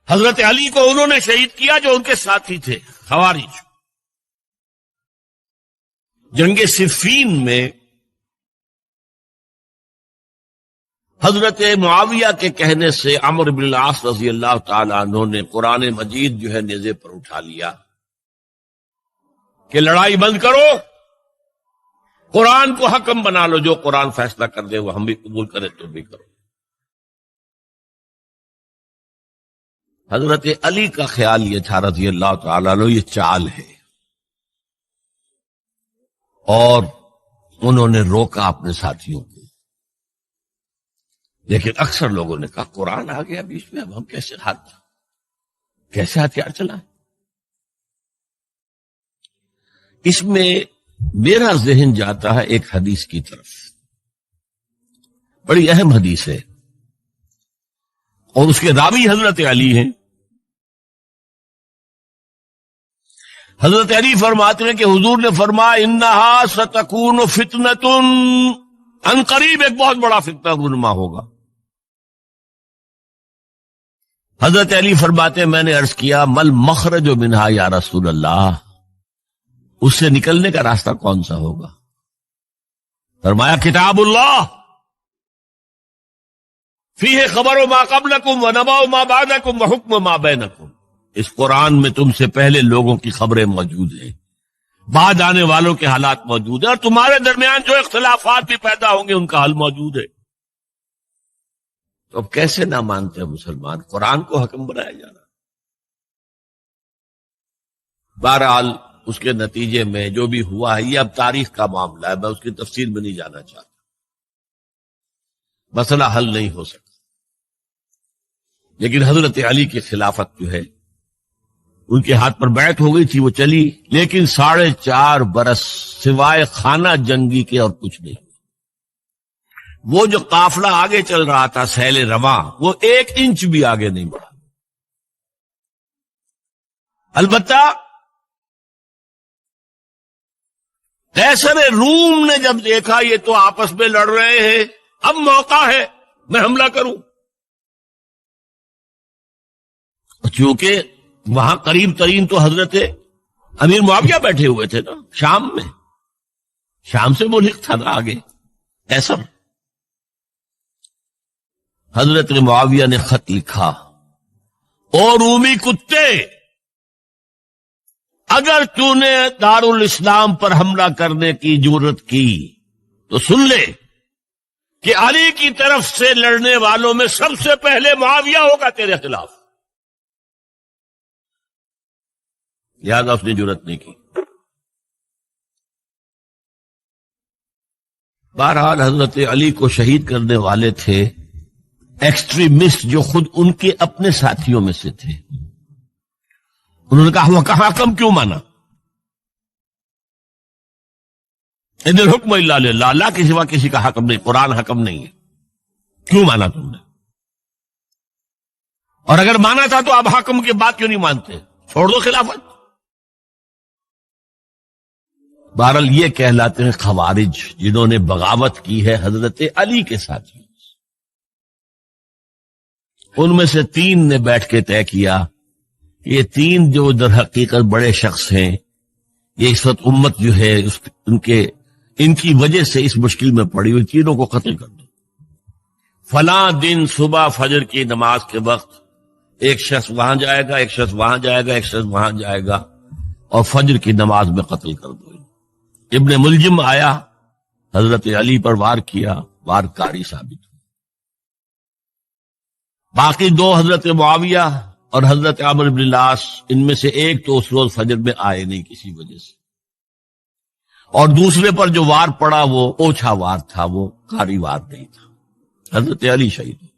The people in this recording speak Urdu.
حضرت علی کو انہوں نے شہید کیا جو ان کے ساتھی تھے خوارج۔ جنگ صفین میں حضرت معاویہ کے کہنے سے عمرو بن العاص رضی اللہ تعالیٰ عنہ نے قرآن مجید جو ہے نیزے پر اٹھا لیا کہ لڑائی بند کرو، قرآن کو حکم بنا لو، جو قرآن فیصلہ کر دے وہ ہم بھی قبول کریں تو بھی کرو۔ حضرت علی کا خیال یہ تھا رضی اللہ تعالیٰ عنہ یہ چال ہے، اور انہوں نے روکا اپنے ساتھیوں کو، لیکن اکثر لوگوں نے کہا قرآن آ گیا بیچ میں، اب ہم کیسے ہتھیار چلائیں؟ اس میں میرا ذہن جاتا ہے ایک حدیث کی طرف، بڑی اہم حدیث ہے، اور اس کے راوی حضرت علی ہیں۔ حضرت علی فرماتے ہیں کہ حضور نے فرمایا انہا ستکون فتنۃ، ان قریب ایک بہت بڑا فتنہ رونما ہوگا۔ حضرت علی فرماتے ہیں میں نے عرض کیا مل مخرج منہا یا رسول اللہ، اس سے نکلنے کا راستہ کون سا ہوگا؟ فرمایا کتاب اللہ فیہ خبر ما قبلکم ونبأ ما بعدکم وحکم ما بینکم، اس قرآن میں تم سے پہلے لوگوں کی خبریں موجود ہیں، بعد آنے والوں کے حالات موجود ہیں، اور تمہارے درمیان جو اختلافات بھی پیدا ہوں گے ان کا حل موجود ہے۔ تو اب کیسے نہ مانتے ہیں مسلمان؟ قرآن کو حکم بنایا جا رہا۔ بہرحال اس کے نتیجے میں جو بھی ہوا ہے یہ اب تاریخ کا معاملہ ہے، میں اس کی تفصیل میں نہیں جانا چاہتا، مسئلہ حل نہیں ہو سکا۔ لیکن حضرت علی کی خلافت جو ہے ان کے ہاتھ پر بیعت ہو گئی تھی، وہ چلی، لیکن 4.5 برس سوائے خانہ جنگی کے اور کچھ نہیں۔ وہ جو قافلہ آگے چل رہا تھا سیل رواں، وہ 1 انچ بھی آگے نہیں بڑھا۔ البتہ قیصر روم نے جب دیکھا یہ تو آپس میں لڑ رہے ہیں، اب موقع ہے میں حملہ کروں، چونکہ وہاں قریب ترین تو حضرت امیر معاویہ بیٹھے ہوئے تھے نا، شام میں، شام سے ملحق تھا نا آگے قیصر۔ حضرت معاویہ نے خط لکھا، اور رومی کتے، اگر تو نے دارالاسلام پر حملہ کرنے کی جرت کی تو سن لے کہ علی کی طرف سے لڑنے والوں میں سب سے پہلے معاویہ ہوگا تیرے خلاف۔ لہذا اس نے جرت نہیں کی۔ بہرحال حضرت علی کو شہید کرنے والے تھے ایکسٹریمسٹ جو خود ان کے اپنے ساتھیوں میں سے تھے۔ انہوں نے کہا وہ کہاں حکم کیوں مانا؟ ان الحکم الا للہ، اللہ کے سوا کسی کا حکم نہیں، قرآن حکم نہیں ہے، کیوں مانا تم نے؟ اور اگر مانا تھا تو اب حکم کی بات کیوں نہیں مانتے؟ چھوڑ دو خلافت۔ بہرحال یہ کہلاتے ہیں خوارج، جنہوں نے بغاوت کی ہے حضرت علی کے ساتھیوں۔ ان میں سے 3 نے بیٹھ کے طے کیا کہ یہ 3 جو در حقیقت بڑے شخص ہیں، یہ اس وقت امت جو ہے ان کی وجہ سے اس مشکل میں پڑی ہوئی، تینوں کو قتل کر دو۔ فلاں دن صبح فجر کی نماز کے وقت ایک شخص وہاں جائے گا، ایک شخص وہاں جائے گا، ایک شخص وہاں جائے گا، اور فجر کی نماز میں قتل کر دو۔ ابن ملجم آیا، حضرت علی پر وار کیا، وار کاری ثابت ہوئی۔ باقی 2 حضرت معاویہ اور حضرت عمرو بن العاص، ان میں سے ایک تو اس روز فجر میں آئے نہیں کسی وجہ سے، اور دوسرے پر جو وار پڑا وہ اوچھا وار تھا، وہ کاری وار نہیں تھا۔ حضرت علی شہید ہوئے۔